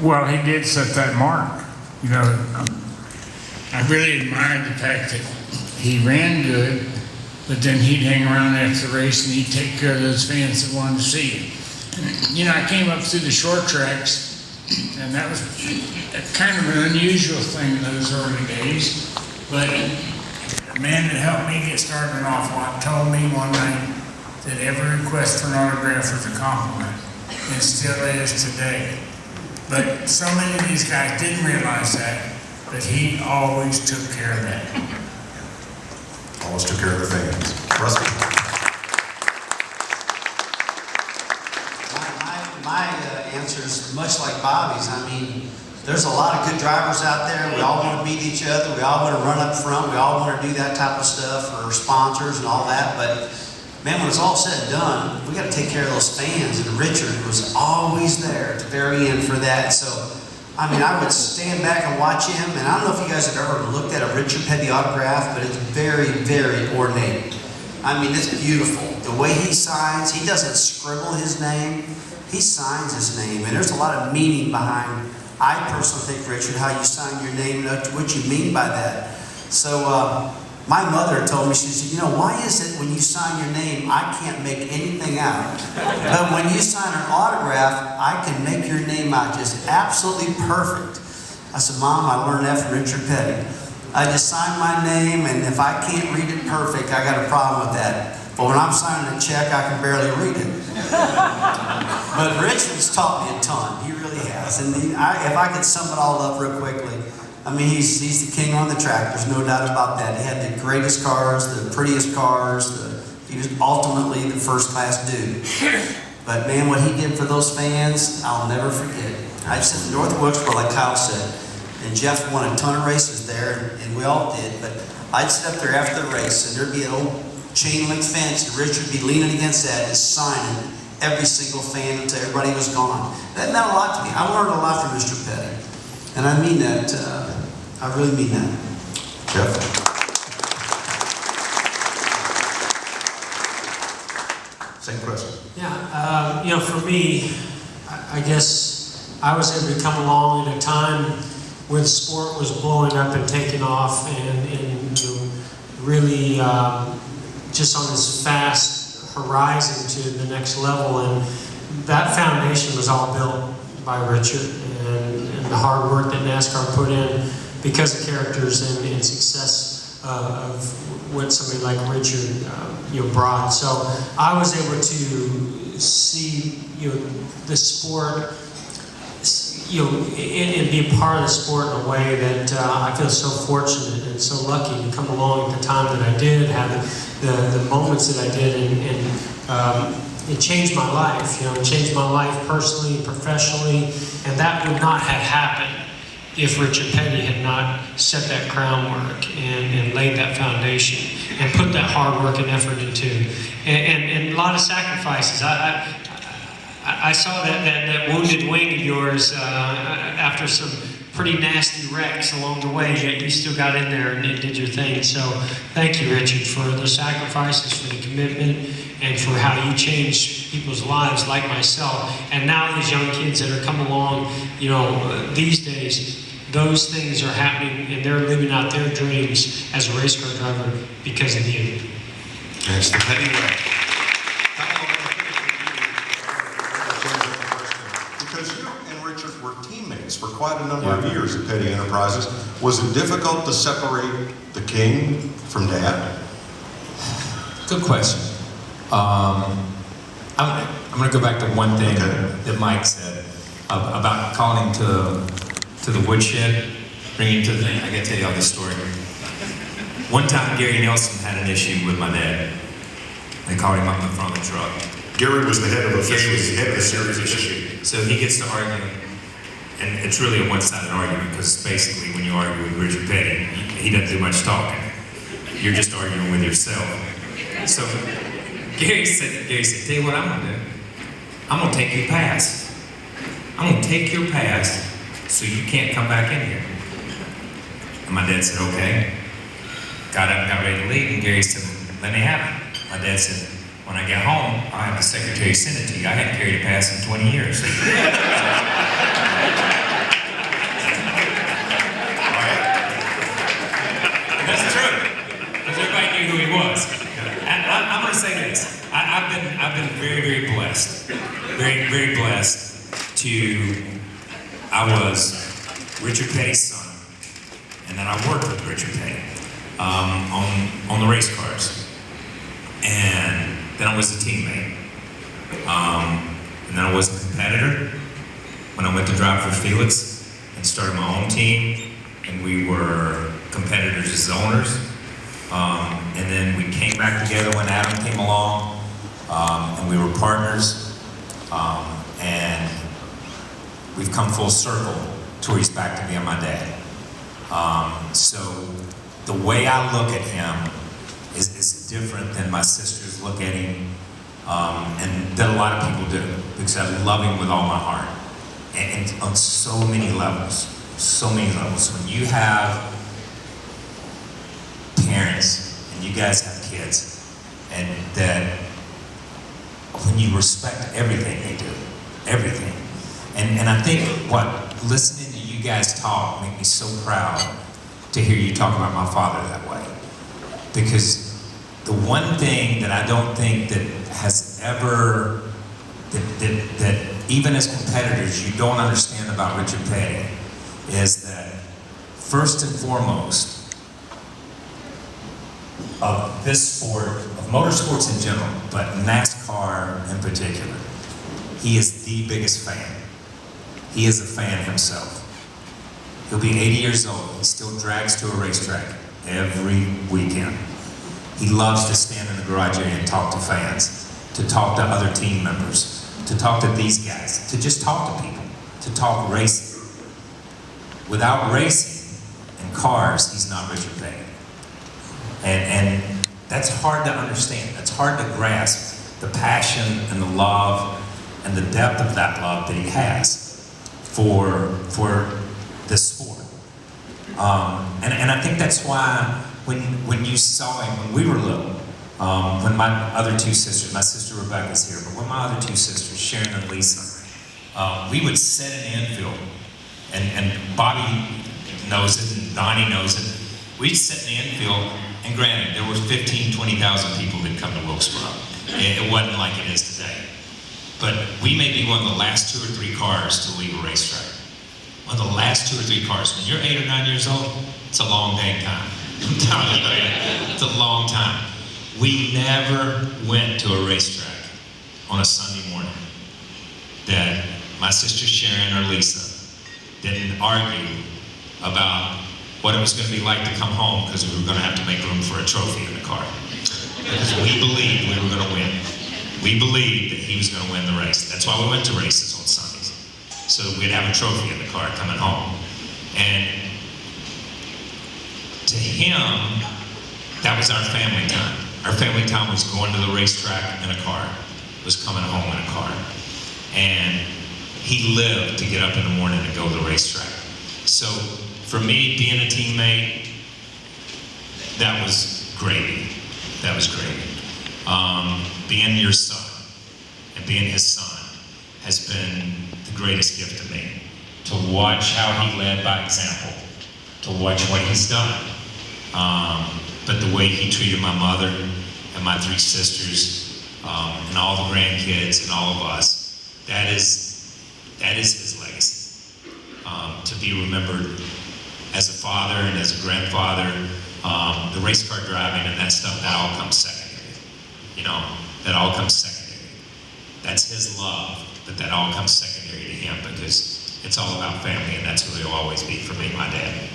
Well, he did set that mark. You know, I really admired the fact that he ran good, but then he'd hang around after the race and he'd take care of those fans that wanted to see him. You know, I came up through the short tracks, and that was kind of an unusual thing in those early days. But the man that helped me get started an awful lot told me one night that every request for an autograph was a compliment, and still is today. But so many of these guys didn't realize that, but he always took care of that. Always took care of the fans. Russell? My answer is much like Bobby's. I mean, there's a lot of good drivers out there. We all want to beat each other. We all want to run up front. We all want to do that type of stuff for sponsors and all that. But man, when it's all said and done, we got to take care of those fans. And Richard was always there at the very end for that. So, I mean, I would stand back and watch him. And I don't know if you guys have ever looked at a Richard Petty autograph, but it's very, very ornate. I mean, it's beautiful. The way he signs, he doesn't scribble his name. He signs his name. And there's a lot of meaning behind, I personally think, Richard, how you sign your name and what you mean by that. So, my mother told me, she said, you know, why is it when you sign your name, I can't make anything out? But when you sign an autograph, I can make your name out just absolutely perfect. I said, Mom, I learned that from Richard Petty. I just sign my name, and if I can't read it perfect, I got a problem with that. But when I'm signing a check, I can barely read it. But Richard's taught me a ton. He really has. And if I could sum it all up real quickly, I mean, he's the king on the track. There's no doubt about that. He had the greatest cars, the prettiest cars. He was ultimately the first-class dude. But man, what he did for those fans, I'll never forget. I just in North Wilkesboro, like Kyle said, and Jeff won a ton of races there, and we all did. But I'd sit up there after the race, and there'd be an old chain-link fence, and Richard would be leaning against that and signing every single fan until everybody was gone. That meant a lot to me. I learned a lot from Mr. Petty. And I mean that, I really mean that. Jeff? Same question. Yeah, you know, for me, I guess I was able to come along at a time when the sport was blowing up and taking off and you know, really just on this fast horizon to the next level. And that foundation was all built by Richard and the hard work that NASCAR put in because of characters and success of what somebody like Richard you know, brought. So I was able to see you know, the sport you know, and be a part of the sport in a way that I feel so fortunate and so lucky to come along at the time that I did, have the moments that I did, and it changed my life. You know, it changed my life personally and professionally, and that would not have happened if Richard Petty had not set that groundwork and laid that foundation and put that hard work and effort into, and a lot of sacrifices. I saw that wounded wing of yours after some pretty nasty wrecks along the way, yet you still got in there and did your thing. So thank you, Richard, for the sacrifices, for the commitment, and for how you changed people's lives like myself. And now these young kids that are coming along, you know, these days, those things are happening and they're living out their dreams as a race car driver because of you. That's the Petty way. Because you and Richard were teammates for quite a number of years at Petty Enterprises. Was it difficult to separate the king from Dad? Good question. I'm going to go back to one thing that Mike said about calling to the woodshed, bringing to the thing. I got to tell y'all this story. One time, Gary Nelson had an issue with my dad. They called him up in the front of the truck. Gary was the head of Gary was the head of the series issue. So he gets to arguing, and it's really a one-sided argument because basically when you argue with Richard Petty, he doesn't do much talking. You're just arguing with yourself. So Gary said, tell you what I'm gonna do. I'm gonna take your pass. I'm gonna take your pass so you can't come back in here. And my dad said, okay. Got up and got ready to leave, and Gary said, let me have it. My dad said, when I get home, I'll have the secretary send it to you. I hadn't carried a pass in 20 years. I was Richard Petty's son, and then I worked with Richard Petty on the race cars, and then I was a teammate, and then I was a competitor when I went to drive for Felix and started my own team, and we were competitors as owners, and then we came back together when Adam came along, and we were partners, and we've come full circle to where he's back to being my dad. So the way I look at him is different than my sisters look at him, and that a lot of people do, because I love him with all my heart, and on so many levels, When you have parents, and you guys have kids, and that when you respect everything they do, everything. And I think listening to you guys talk make me so proud to hear you talk about my father that way. Because the one thing that I don't think that has ever, that even as competitors you don't understand about Richard Petty is that first and foremost of this sport, of motorsports in general, but NASCAR in particular, he is the biggest fan. He is a fan himself. He'll be 80 years old. He still drags to a racetrack every weekend. He loves to stand in the garage area and talk to fans, to talk to other team members, to talk to these guys, to just talk to people, to talk racing. Without racing and cars, he's not Richard Petty. And that's hard to understand. That's hard to grasp, the passion and the love and the depth of that love that he has for this sport. And I think that's why when you saw him, when we were little, when my other two sisters, my sister Rebecca's here, but when my other two sisters, Sharon and Lisa, we would sit in the infield, and Bobby knows it, and Donnie knows it. We'd sit in the infield, and granted, there were 15, 20,000 people that come to Wilkesboro. It wasn't like it is today. But we may be one of the last 2 or 3 cars to leave a racetrack. One of the last 2 or 3 cars. When you're 8 or 9 years old, it's a long dang time. I'm telling you, it's a long time. We never went to a racetrack on a Sunday morning that my sister Sharon or Lisa didn't argue about what it was going to be like to come home because we were going to have to make room for a trophy in the car. Because we believed we were going to win. We believed that he was going to win the race. That's why we went to races on Sundays, so that we'd have a trophy in the car coming home. And to him, that was our family time. Our family time was going to the racetrack in a car, was coming home in a car. And he lived to get up in the morning and go to the racetrack. So for me, being a teammate, that was great. That was great. Being your son and being his son has been the greatest gift to me. To watch how he led by example, to watch what he's done. But the way he treated my mother and my 3 sisters, and all the grandkids and all of us, that is his legacy. To be remembered as a father and as a grandfather, the race car driving and that stuff, that all comes secondary. You know, that all comes secondary. That's his love, but that all comes secondary to him because it's all about family, and that's who he'll always be for me, my dad.